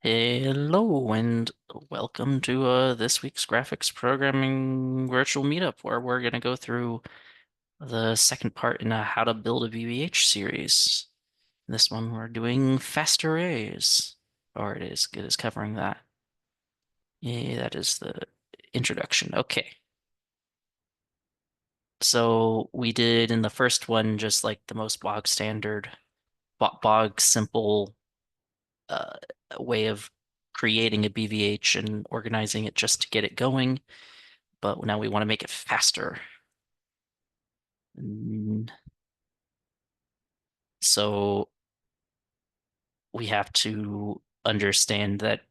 Hello and welcome to this week's graphics programming virtual meetup where we're going to go through the second part in a how to build a BVH series. This one we're doing fast arrays, or it is covering that. Yeah, that is the introduction. Okay. So we did in the first one just like the most bog standard, bog simple uh, way of creating a BVH and organizing it just to get it going. But now we want to make it faster. Mm, So we have to understand that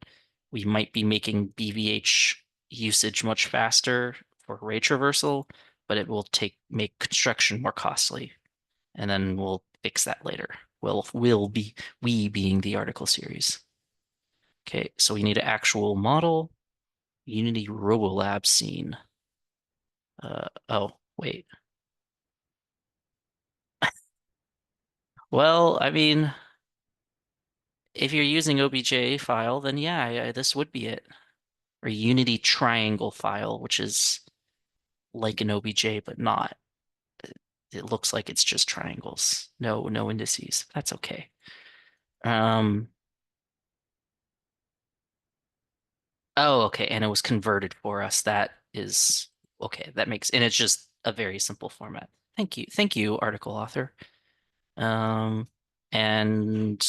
we might be making BVH usage much faster for ray traversal, but it will make construction more costly. And then we'll fix that later. Will be we being the article series. Okay, so we need an actual model, Unity Rololab scene. Oh, wait. Well, I mean, if you're using OBJ file, then yeah, this would be it. Or Unity triangle file, which is like an OBJ, but not. It looks like it's just triangles. No indices. That's okay. Um, oh, okay. And it was converted for us. That is okay. That makes, and it's just a very simple format. Thank you. Thank you, article author. Um, and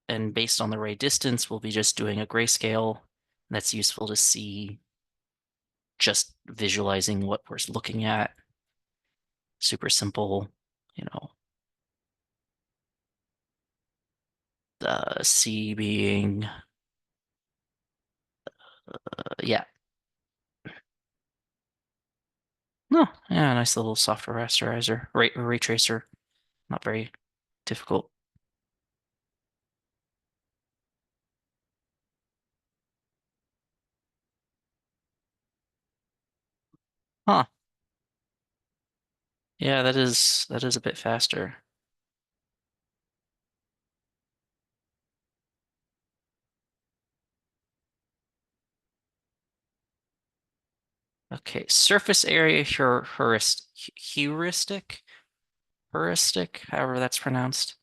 and based on the ray distance, we'll be just doing a grayscale. That's useful to see just visualizing what we're looking at. Super simple, you know, the C being, yeah. No, yeah, nice little software rasterizer, ray tracer, not very difficult. Huh. Yeah, that is a bit faster. Okay, surface area heuristic, however that's pronounced.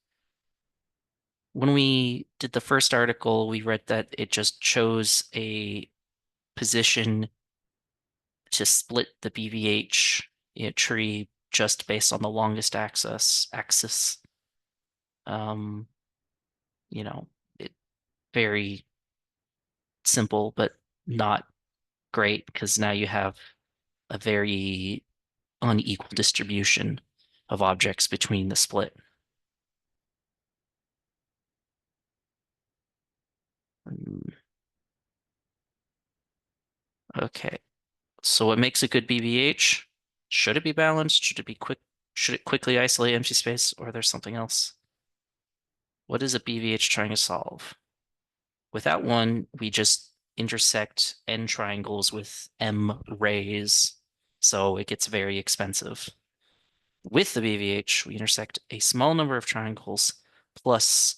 When we did the first article, we read that it just chose a position to split the BVH tree just based on the longest axis. Um, you know, it very simple, but not great because now you have a very unequal distribution of objects between the split. Mm, Okay, so what makes a good BVH? Should it be balanced? Should it be quick? Should it quickly isolate empty space, or there's something else? What is a BVH trying to solve? Without one, we just intersect n triangles with m rays, so it gets very expensive. With the BVH, we intersect a small number of triangles plus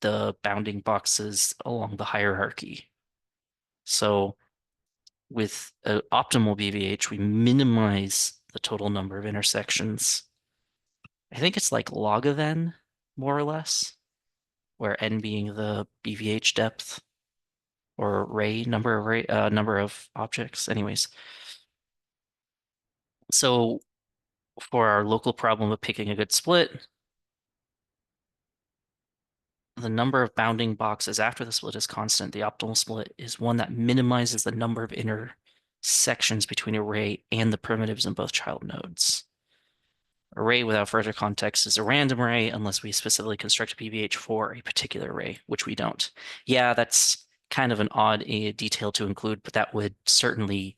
the bounding boxes along the hierarchy. So with an optimal BVH, we minimize the total number of intersections. I think it's like log of n, more or less, where n being the BVH depth or number of objects. Anyways, so for our local problem of picking a good split, the number of bounding boxes after the split is constant. The optimal split is one that minimizes the number of intersections between array and the primitives in both child nodes. Array without further context is a random array unless we specifically construct a BVH for a particular array, which we don't. Yeah, that's kind of an odd detail to include, but that would certainly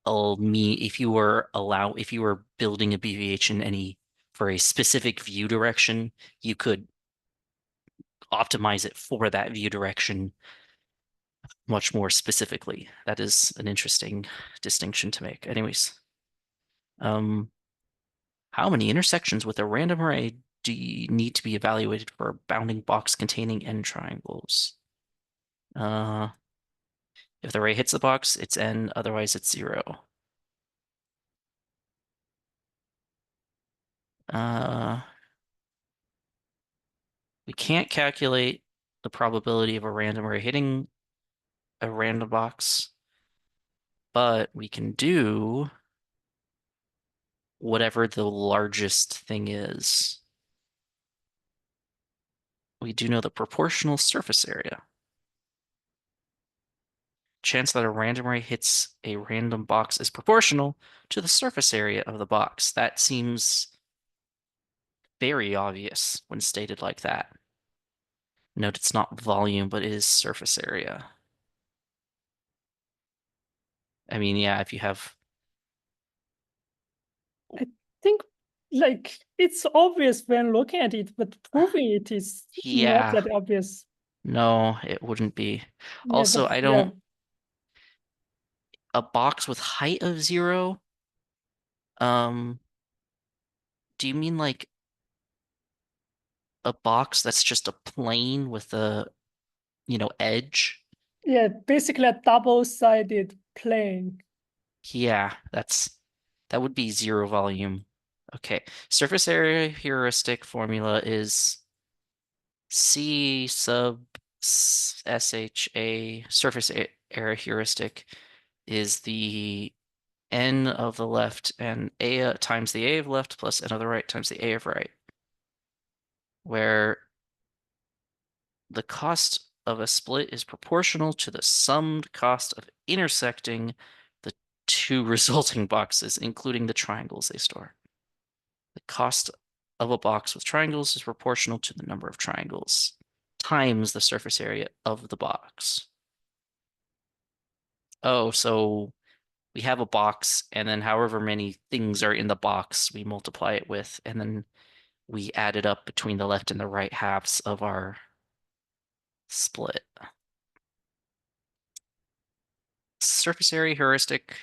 me if you were building a BVH in any for a specific view direction, you could optimize it for that view direction much more specifically. That is an interesting distinction to make. Anyways, um, how many intersections with a random array need to be evaluated for a bounding box containing n triangles? Uh, if the ray hits the box, it's n, otherwise it's 0. Uh, we can't calculate the probability of a random ray hitting a random box, but we can do whatever the largest thing is. We do know the proportional surface area. Chance that a random ray hits a random box is proportional to the surface area of the box. That seems very obvious when stated like that. Note it's not volume, but it is surface area. I mean, yeah, if you have, I think like it's obvious when looking at it, but proving it is not yeah, that obvious. no, it wouldn't be. Yeah, Also, but I yeah. don't, a box with height of 0, um, do you mean like a box that's just a plane with a, edge? Yeah, basically a double-sided plane. Yeah, that would be 0 volume. Okay. Surface area heuristic formula is C sub SHA. Area heuristic is the n of the left and a times the a of left plus n of the right times the a of right, where the cost of a split is proportional to the summed cost of intersecting the two resulting boxes, including the triangles they store. The cost of a box with triangles is proportional to the number of triangles times the surface area of the box. Oh, so we have a box, and then however many things are in the box, we multiply it with, and then we add it up between the left and the right halves of our split. Surface area heuristic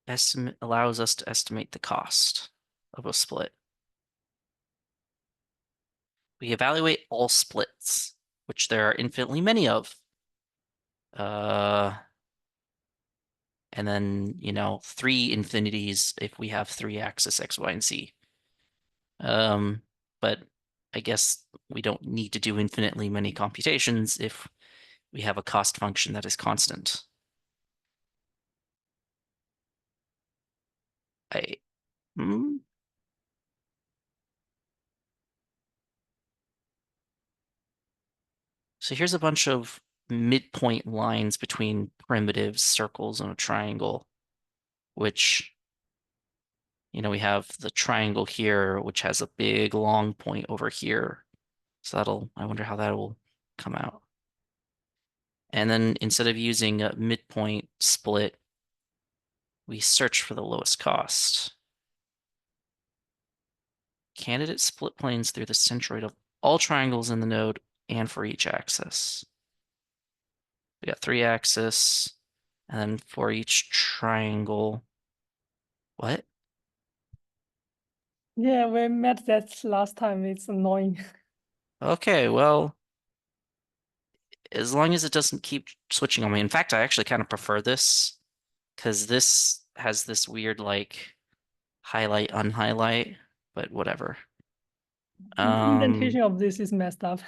estimate allows us to estimate the cost of a split. We evaluate all splits, which there are infinitely many of. And then, 3 infinities if we have 3 axis X, Y, and Z. Um, but I guess we don't need to do infinitely many computations if we have a cost function that is constant. I, hmm? So here's a bunch of midpoint lines between primitives, circles, and a triangle, which, we have the triangle here, which has a big long point over here. So I wonder how that will come out. And then instead of using a midpoint split, we search for the lowest cost. Candidate split planes through the centroid of all triangles in the node and for each axis. We got 3 axis, and then for each triangle. What? Yeah, we met that last time. It's annoying. Okay, well, as long as it doesn't keep switching on me. In fact, I actually kind of prefer this because this has this weird like highlight, unhighlight, but whatever. The Um, indentation of this is messed up.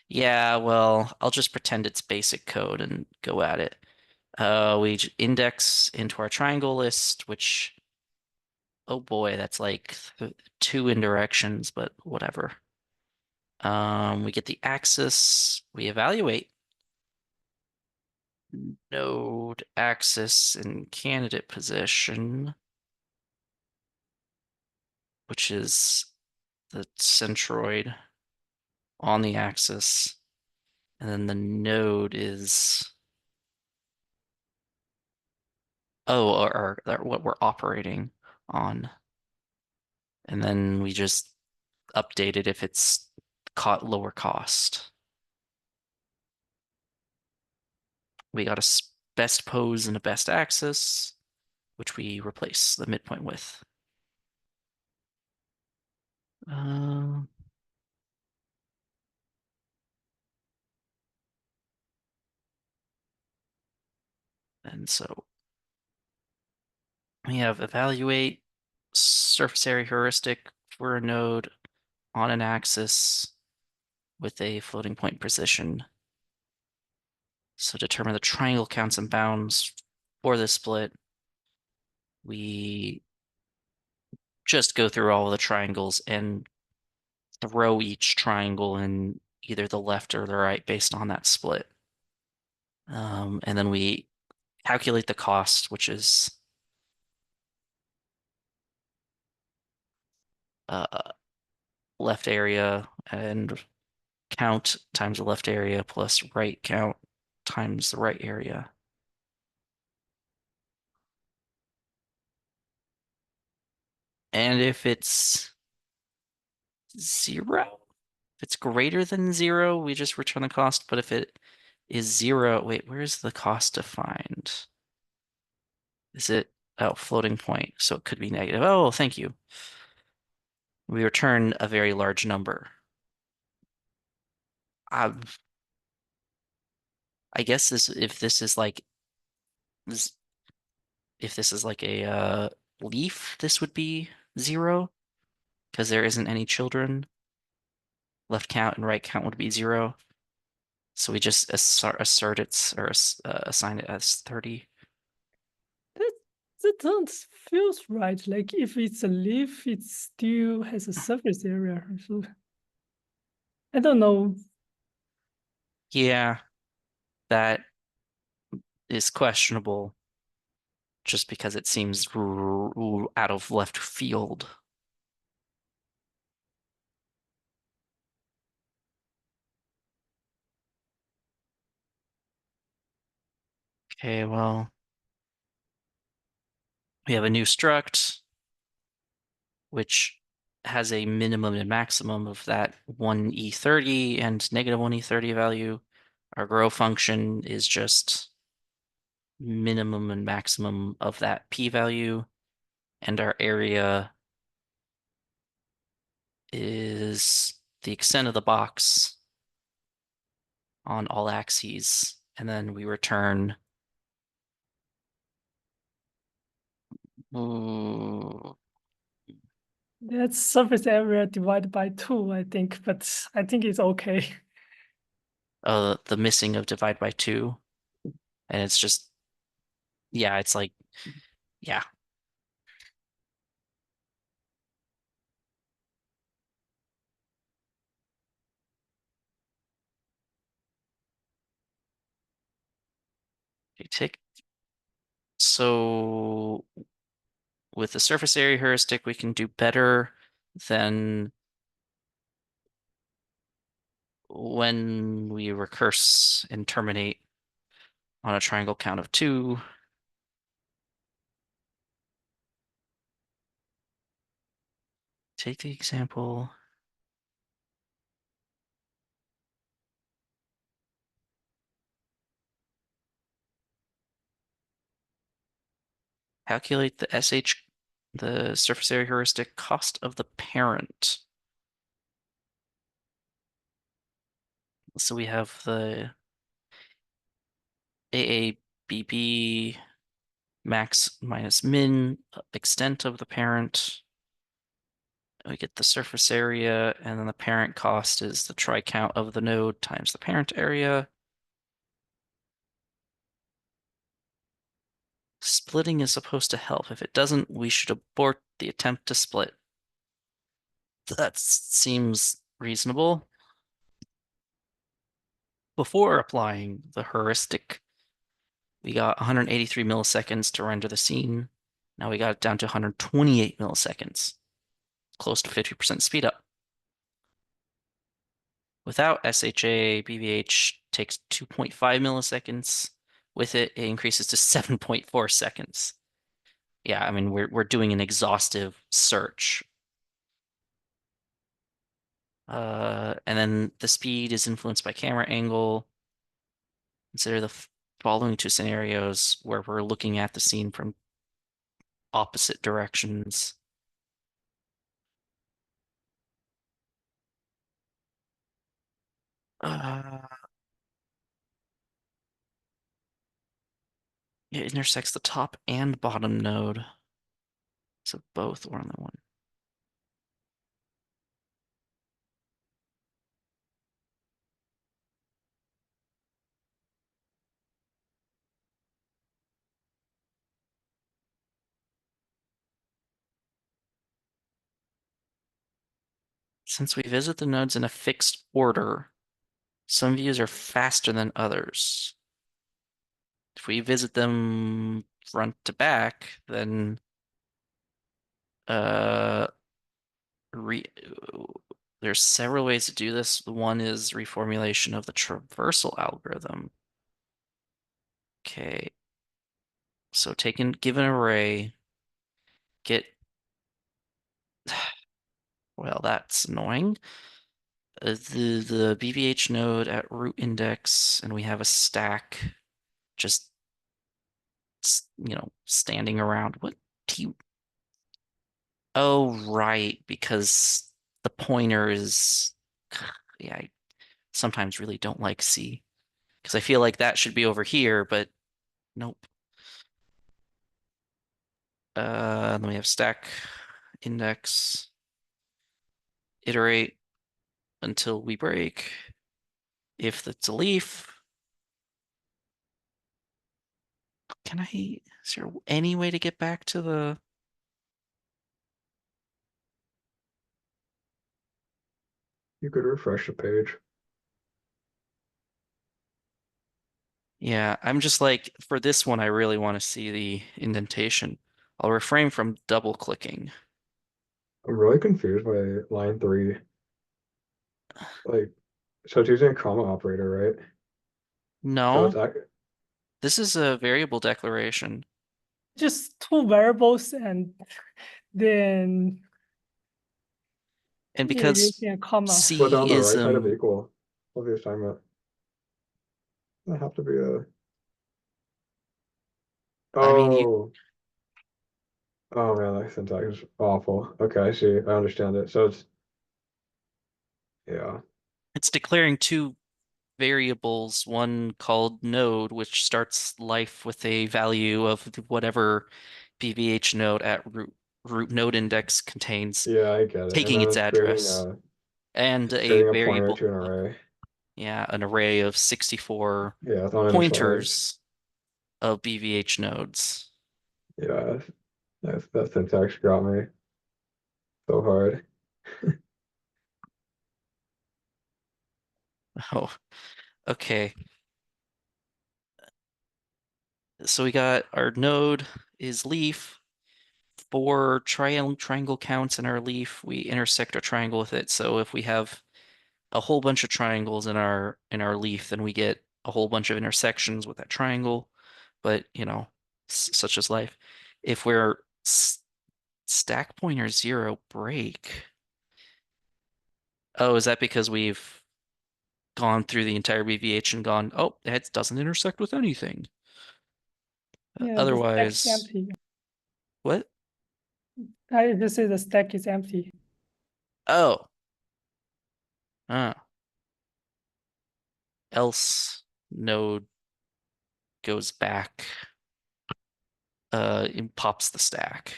yeah, well, I'll just pretend it's basic code and go at it. We index into our triangle list, which, oh boy, that's like 2 indirections, but whatever. We get the axis, we evaluate node axis and candidate position, which is the centroid on the axis, and then the node is, or what we're operating on. And then we just update it if it's caught lower cost. We got a best pose and a best axis, which we replace the midpoint with. And so we have evaluate surface area heuristic for a node on an axis with a floating point position. So determine the triangle counts and bounds for this split. We just go through all of the triangles and throw each triangle in either the left or the right based on that split. And then we calculate the cost, which is uh, left area and count times the left area plus right count times the right area. And if it's zero, if it's greater than zero, we just return the cost. But if it is zero, wait, where's the cost defined? Is it, oh, floating point, so it could be negative. Oh, thank you. We return a very large number. I, I guess if this is like if this is like a leaf, this would be zero because there isn't any children. Left count and right count would be zero. So we just assert it or assign it as 30. That that don't feels right. Like if it's a leaf, it still has a surface area. So I don't know. Yeah, that is questionable just because it seems out of left field. Okay, well, we have a new struct which has a minimum and maximum of that 1e30 and negative 1e30 value. Our grow function is just minimum and maximum of that p-value, and our area is the extent of the box on all axes, and then we return ooh, That's surface area divided by 2, I think, but I think it's okay. the missing of divide by 2, and it's just yeah, it's like yeah. You take so with the surface area heuristic, we can do better than when we recurse and terminate on a triangle count of 2. Take the example. Calculate the SH, the surface area heuristic cost of the parent. So we have the AABB max minus min extent of the parent. We get the surface area, and then the parent cost is the try count of the node times the parent area. Splitting is supposed to help. If it doesn't, we should abort the attempt to split. That seems reasonable. Before applying the heuristic, we got 183 milliseconds to render the scene. Now we got it down to 128 milliseconds, close to 50% speed up. Without SHA, BVH takes 2.5 milliseconds. With it, it increases to 7.4 seconds. Yeah, I mean we're doing an exhaustive search. And then the speed is influenced by camera angle. Consider the following two scenarios where we're looking at the scene from opposite directions. Uh, It intersects the top and bottom node. So both or only one. Since we visit the nodes in a fixed order, some views are faster than others. If we visit them front to back, then uh re there's several ways to do this. One is reformulation of the traversal algorithm. Okay. So give an array, get well, that's annoying. The BVH node at root index, and we have a stack just standing around. What do you? Oh, right, because the pointer is. Yeah, I sometimes really don't like C because I feel like that should be over here, but nope. Then we have stack index, iterate until we break. If it's a leaf, is there any way to get back to the? You could refresh the page. Yeah, I'm just like, for this one, I really want to see the indentation. I'll refrain from double clicking. I'm really confused by line 3. Like, so it's using a comma operator, right? So it's No, ac this is a variable declaration. Just two variables and then And you're because using a comma. but C on the is, right side of equal of the assignment. That have to be a I mean, oh oh man, that syntax is awful. Okay, I see. I understand it. So it's yeah. it's declaring two variables, one called node, which starts life with a value of whatever BVH node at root node index contains, Yeah, I get it. And taking then its address, and it's a creating a pointer variable, to an array. yeah, an array of 64 Yeah, it's uninitialized. pointers of BVH nodes. Yeah, that syntax got me so hard. Oh, okay. So we got our node is leaf. For triangle counts in our leaf, we intersect our triangle with it. So if we have a whole bunch of triangles in our leaf, then we get a whole bunch of intersections with that triangle. But such as life. If we're stack pointer 0 break. Oh, is that because we've gone through the entire BVH and gone, oh, that doesn't intersect with anything. Yeah, the stack is Otherwise, empty. what? I just say the stack is empty. Oh, ah, else node goes back, and pops the stack.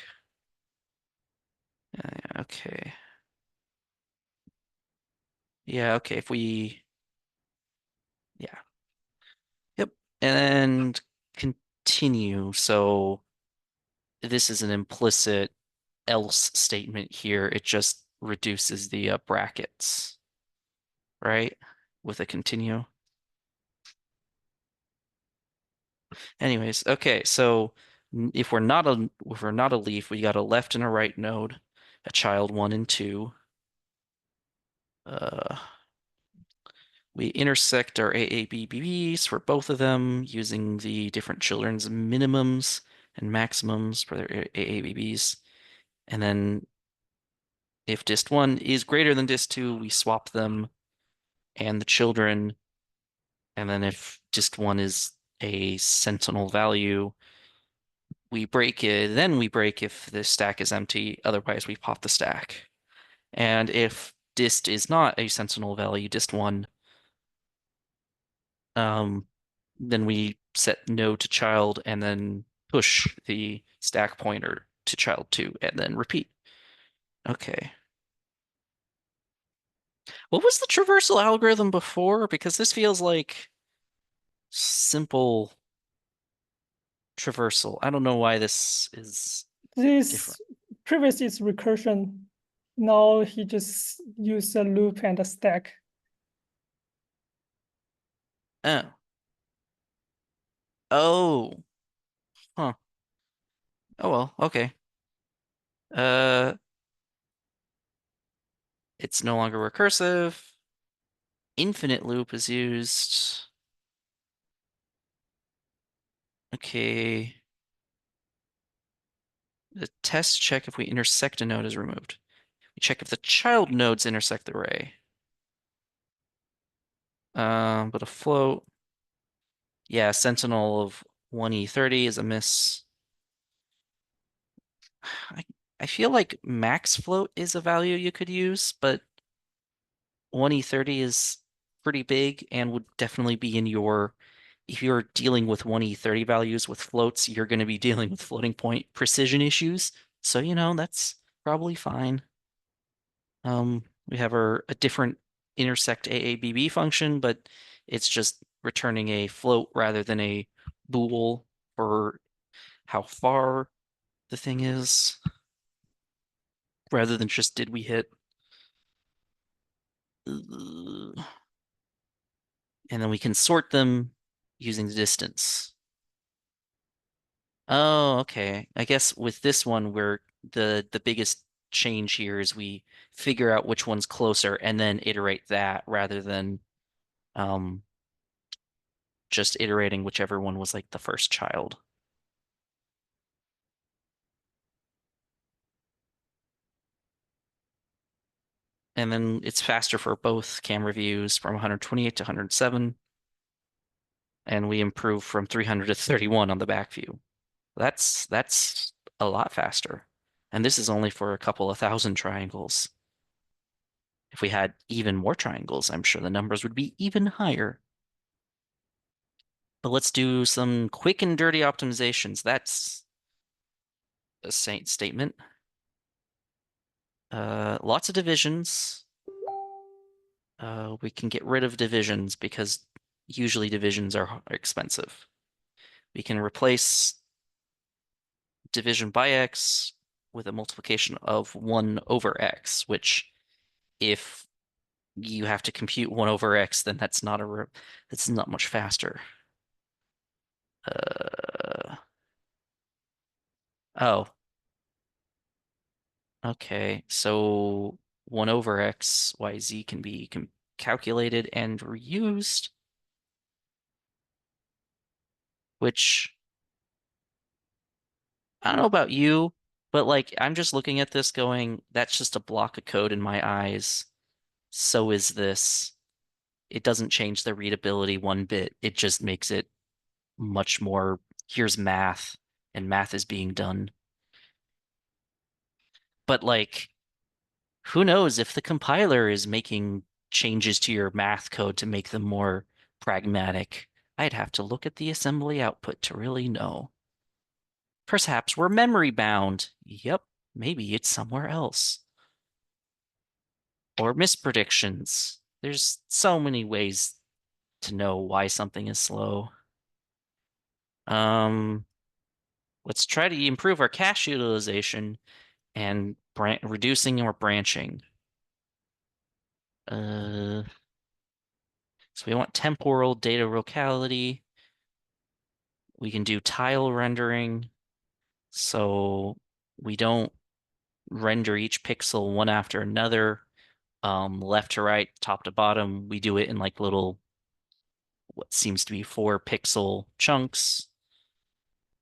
Okay. Yeah, okay. Yeah, yep. And continue. So this is an implicit else statement here. It just reduces the brackets, right? With a continue. Anyways, okay. So if we're not a leaf, we got a left and a right node, a child 1 and 2. Uh, We intersect our AABBs for both of them using the different children's minimums and maximums for their AABBs. And then if dist1 is greater than dist2, we swap them and the children. And then if dist1 is a sentinel value, we break it. Then we break if the stack is empty. Otherwise, we pop the stack. And if dist is not a sentinel value, dist1, um, then we set node to child and then push the stack pointer to child 2 and then repeat. Okay. What was the traversal algorithm before? Because this feels like simple traversal. I don't know why this is different. This previous is recursion. Now he just used a loop and a stack. Oh. Oh. Huh. Oh well, okay. Uh, it's no longer recursive. Infinite loop is used. Okay. The test check if we intersect a node is removed. We check if the child nodes intersect the array. But a float. Yeah, Sentinel of 1E30 is a miss. I, I feel like max float is a value you could use, but 1E30 is pretty big and would definitely be in your, if you're dealing with 1E30 values with floats, you're going to be dealing with floating point precision issues. So, that's probably fine. We have a different intersect AABB function, but it's just returning a float rather than a bool for how far the thing is, rather than just did we hit. And then we can sort them using the distance. Oh, okay. I guess with this one, where the biggest change here is we figure out which one's closer and then iterate that rather than um just iterating whichever one was like the first child. And then it's faster for both camera views from 128 to 107, and we improve from 300 to 31 on the back view. That's a lot faster. And this is only for a couple of thousand triangles. If we had even more triangles, I'm sure the numbers would be even higher. But let's do some quick and dirty optimizations. That's a saint statement. Lots of divisions. We can get rid of divisions because usually divisions are expensive. We can replace division by x with a multiplication of 1 over x, which if you have to compute 1 over x, then that's not much faster. Oh, okay. So 1 over x, y, z can be calculated and reused, which I don't know about you, but like I'm just looking at this going, that's just a block of code in my eyes. So is this. It doesn't change the readability one bit. It just makes it much more, here's math, and math is being done. But like, who knows if the compiler is making changes to your math code to make them more pragmatic? I'd have to look at the assembly output to really know. Perhaps we're memory bound. Yep, maybe it's somewhere else. Or mispredictions. There's so many ways to know why something is slow. Um, let's try to improve our cache utilization and reducing or branching. So we want temporal data locality. We can do tile rendering, so we don't render each pixel one after another, left to right, top to bottom. We do it in like little, what seems to be 4 pixel chunks,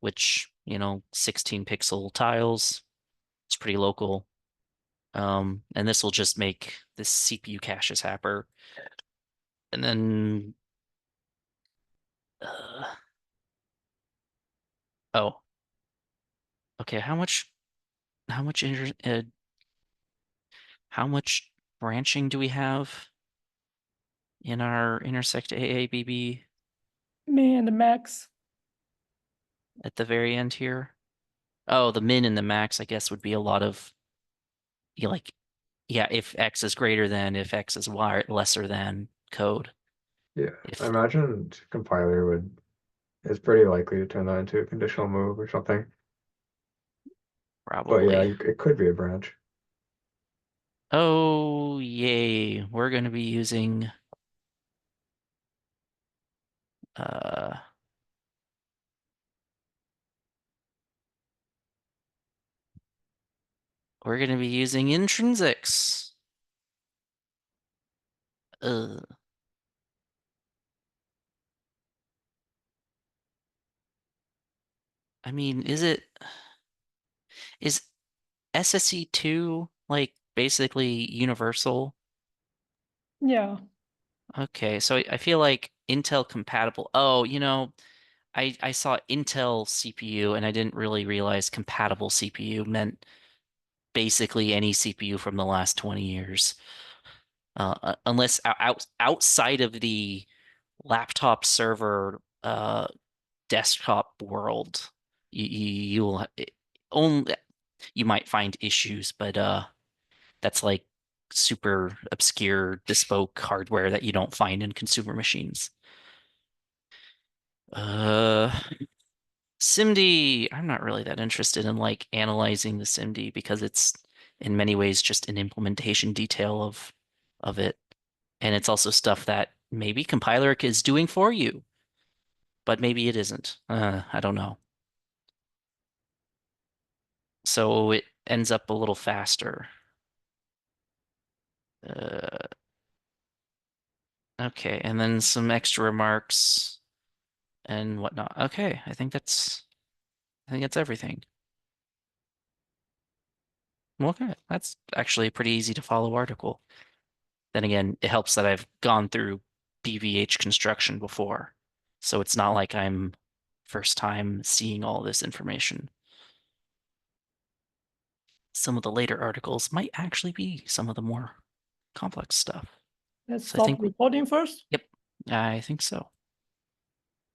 which, 16 pixel tiles. It's pretty local. And this will just make this CPU caches happier. And then, uh, oh, okay. How much, how much branching do we have in our intersect AABB? Me and Max. at the very end here. Oh, the min and the max, I guess, would be a lot of like, yeah, if X is greater than, if X is Y lesser than code. Yeah, I If imagine compiler is pretty likely to turn that into a conditional move or something. But yeah, probably. it could be a branch. Oh, yay. We're going to be using uh we're going to be using intrinsics. Uh, I mean, is SSE2 like basically universal? Yeah. Okay, so I feel like Intel compatible. Oh, I saw Intel CPU and I didn't really realize compatible CPU meant basically any CPU from the last 20 years. Unless outside of the laptop server desktop world, you'll only you might find issues, but that's like super obscure bespoke hardware that you don't find in consumer machines. Uh, SIMD, I'm not really that interested in like analyzing the SIMD because it's in many ways just an implementation detail of it. And it's also stuff that maybe compiler is doing for you, but maybe it isn't. I don't know. So it ends up a little faster. Uh, okay, and then some extra remarks and whatnot. Okay, I think that's everything. Okay, that's actually a pretty easy to follow article. Then again, it helps that I've gone through BVH construction before, so it's not like I'm first time seeing all this information. Some of the later articles might actually be some of the more complex stuff. Let's So I stop think, recording first. yep, I think so.